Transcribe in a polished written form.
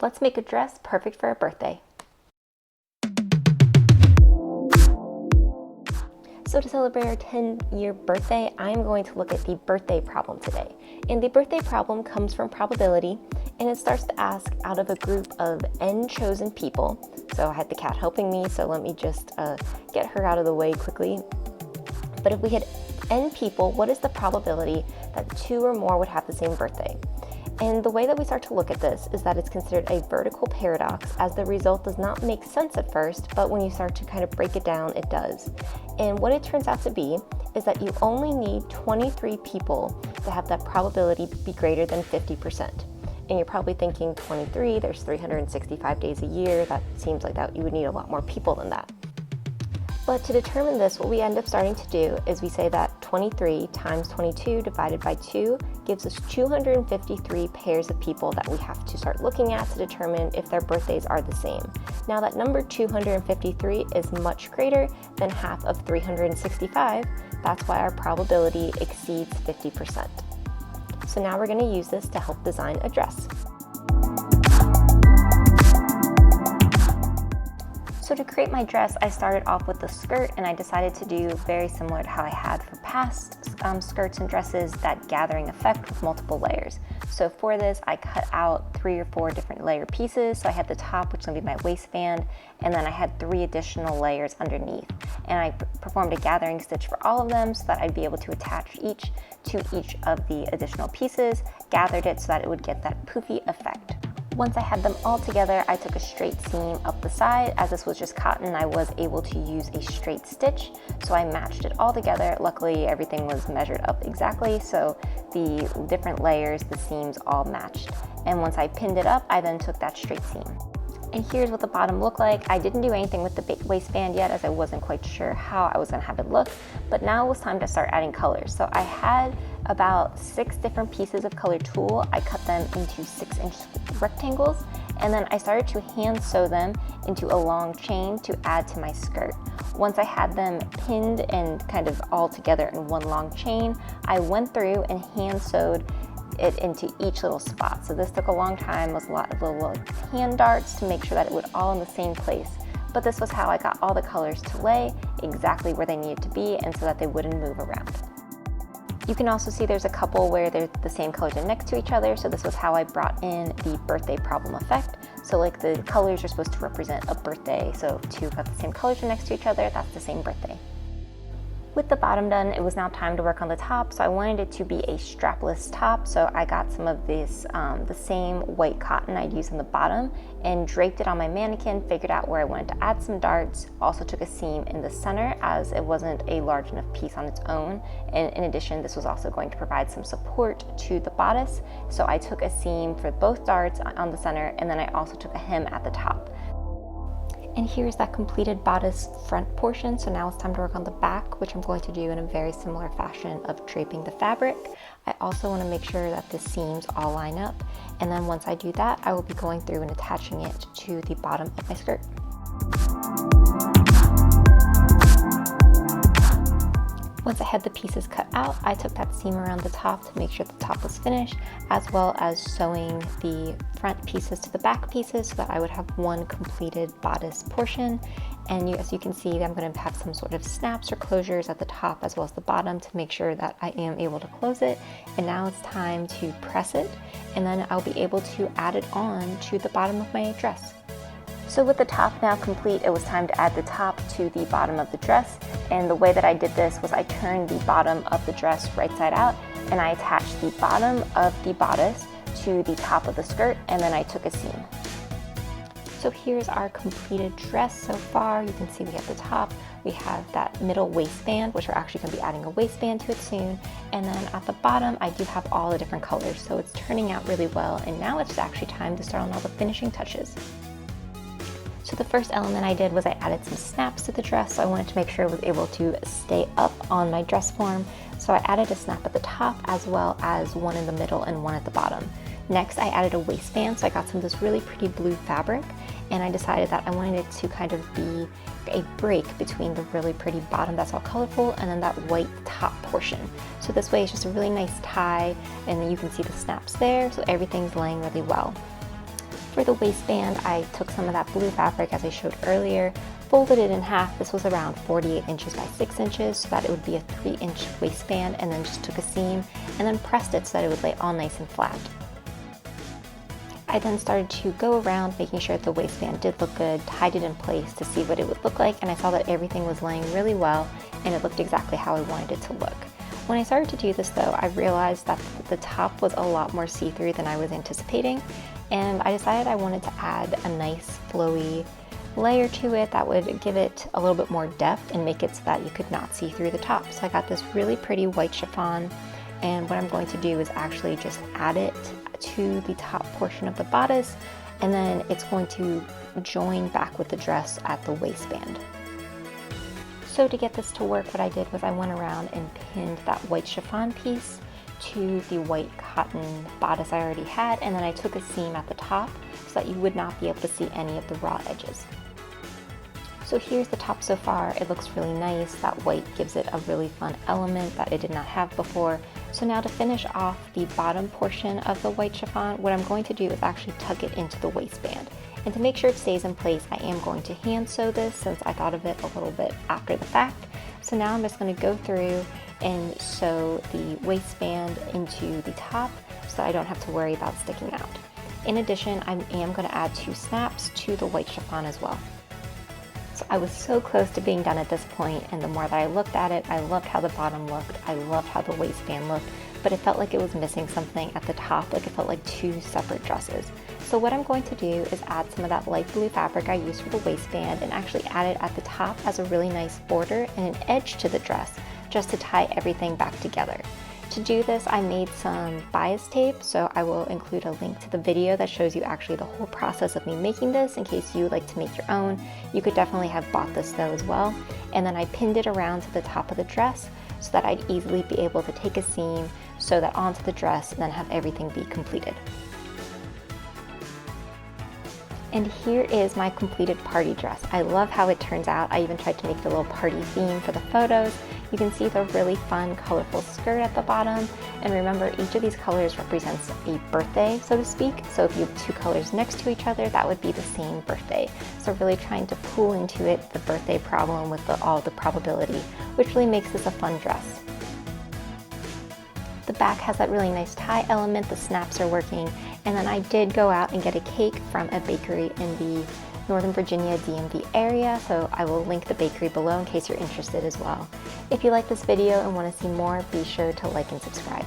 Let's make a dress perfect for a birthday. So to celebrate our 10-year birthday, I'm going to look at the birthday problem today. And the birthday problem comes from probability, and it starts to ask out of a group of n chosen people. So I had the cat helping me, so let me just get her out of the way quickly. But if we had n people, what is the probability that 2 or more would have the same birthday? And the way that we start to look at this is that it's considered a vertical paradox, as the result does not make sense at first, but when you start to kind of break it down, it does. And what it turns out to be is that you only need 23 people to have that probability be greater than 50%. And you're probably thinking 23, there's 365 days a year, that seems like that you would need a lot more people than that. But to determine this, what we end up starting to do is we say that 23 times 22 divided by 2 gives us 253 pairs of people that we have to start looking at to determine if their birthdays are the same. Now that number 253 is much greater than half of 365, that's why our probability exceeds 50%. So now we're going to use this to help design a dress. So to create my dress, I started off with the skirt, and I decided to do very similar to how I had for past skirts and dresses, that gathering effect with multiple layers. So for this, I cut out 3 or 4 different layer pieces. So I had the top, which is gonna be my waistband, and then I had 3 additional layers underneath. And I performed a gathering stitch for all of them so that I'd be able to attach each to each of the additional pieces, gathered it so that it would get that poofy effect. Once I had them all together, I took a straight seam up the side. As this was just cotton, I was able to use a straight stitch, so I matched it all together. Luckily, everything was measured up exactly, so the different layers, the seams all matched. And once I pinned it up, I then took that straight seam. And here's what the bottom looked like. I didn't do anything with the waistband yet, as I wasn't quite sure how I was gonna have it look, but now it was time to start adding colors. So I had about 6 different pieces of colored tulle. I cut them into 6-inch rectangles, and then I started to hand sew them into a long chain to add to my skirt. Once I had them pinned and kind of all together in one long chain, I went through and hand sewed it into each little spot. So this took a long time. It was a lot of little hand darts to make sure that it would all in the same place. But this was how I got all the colors to lay exactly where they needed to be, and so that they wouldn't move around. You can also see there's a couple where they're the same colors are next to each other, so this was how I brought in the birthday problem effect. So like the colors are supposed to represent a birthday, so if 2 got the same colors are next to each other, that's the same birthday. With the bottom done, it was now time to work on the top, so I wanted it to be a strapless top, so I got some of this, the same white cotton I'd used on the bottom, and draped it on my mannequin, figured out where I wanted to add some darts, also took a seam in the center as it wasn't a large enough piece on its own, and in addition, this was also going to provide some support to the bodice, so I took a seam for both darts on the center, and then I also took a hem at the top. And here's that completed bodice front portion. So now it's time to work on the back, which I'm going to do in a very similar fashion of draping the fabric. I also want to make sure that the seams all line up. And then once I do that, I will be going through and attaching it to the bottom of my skirt. Once I had the pieces cut out, I took that seam around the top to make sure the top was finished, as well as sewing the front pieces to the back pieces so that I would have one completed bodice portion. And as you can see, I'm going to have some sort of snaps or closures at the top as well as the bottom to make sure that I am able to close it. And now it's time to press it, and then I'll be able to add it on to the bottom of my dress. So with the top now complete, it was time to add the top to the bottom of the dress. And the way that I did this was I turned the bottom of the dress right side out, and I attached the bottom of the bodice to the top of the skirt, and then I took a seam. So here's our completed dress so far. You can see we have the top, we have that middle waistband, which we're actually going to be adding a waistband to it soon. And then at the bottom, I do have all the different colors. So it's turning out really well. And now it's actually time to start on all the finishing touches. So the first element I did was I added some snaps to the dress, so I wanted to make sure it was able to stay up on my dress form. So I added a snap at the top as well as one in the middle and one at the bottom. Next, I added a waistband, so I got some of this really pretty blue fabric, and I decided that I wanted it to kind of be a break between the really pretty bottom that's all colorful and then that white top portion. So this way it's just a really nice tie, and then you can see the snaps there, so everything's laying really well. For the waistband, I took some of that blue fabric as I showed earlier, folded it in half. This was around 48 inches by 6 inches so that it would be a 3-inch waistband, and then just took a seam and then pressed it so that it would lay all nice and flat. I then started to go around making sure that the waistband did look good, tied it in place to see what it would look like, and I saw that everything was laying really well and it looked exactly how I wanted it to look. When I started to do this though, I realized that the top was a lot more see-through than I was anticipating, and I decided I wanted to add a nice flowy layer to it that would give it a little bit more depth and make it so that you could not see through the top. So I got this really pretty white chiffon, and what I'm going to do is actually just add it to the top portion of the bodice, and then it's going to join back with the dress at the waistband. So to get this to work, what I did was I went around and pinned that white chiffon piece to the white cotton bodice I already had, and then I took a seam at the top so that you would not be able to see any of the raw edges. So here's the top so far. It looks really nice. That white gives it a really fun element that it did not have before. So now to finish off the bottom portion of the white chiffon, what I'm going to do is actually tuck it into the waistband. And to make sure it stays in place, I am going to hand sew this since I thought of it a little bit after the fact. So now I'm just going to go through and sew the waistband into the top so that I don't have to worry about sticking out. In addition, I am going to add 2 snaps to the white chiffon as well. So I was so close to being done at this point, and the more that I looked at it, I loved how the bottom looked, I loved how the waistband looked, but it felt like it was missing something at the top, like it felt like 2 separate dresses. So what I'm going to do is add some of that light blue fabric I used for the waistband and actually add it at the top as a really nice border and an edge to the dress, just to tie everything back together. To do this, I made some bias tape, so I will include a link to the video that shows you actually the whole process of me making this in case you like to make your own. You could definitely have bought this though as well. And then I pinned it around to the top of the dress so that I'd easily be able to take a seam, sew that onto the dress, and then have everything be completed. And here is my completed party dress. I love how it turns out. I even tried to make the little party theme for the photos. You can see the really fun, colorful skirt at the bottom. And remember, each of these colors represents a birthday, so to speak. So if you have 2 colors next to each other, that would be the same birthday. So really trying to pull into it the birthday problem with all the probability, which really makes this a fun dress. The back has that really nice tie element, the snaps are working, and then I did go out and get a cake from a bakery in the Northern Virginia DMV area, so I will link the bakery below in case you're interested as well. If you like this video and want to see more, be sure to like and subscribe.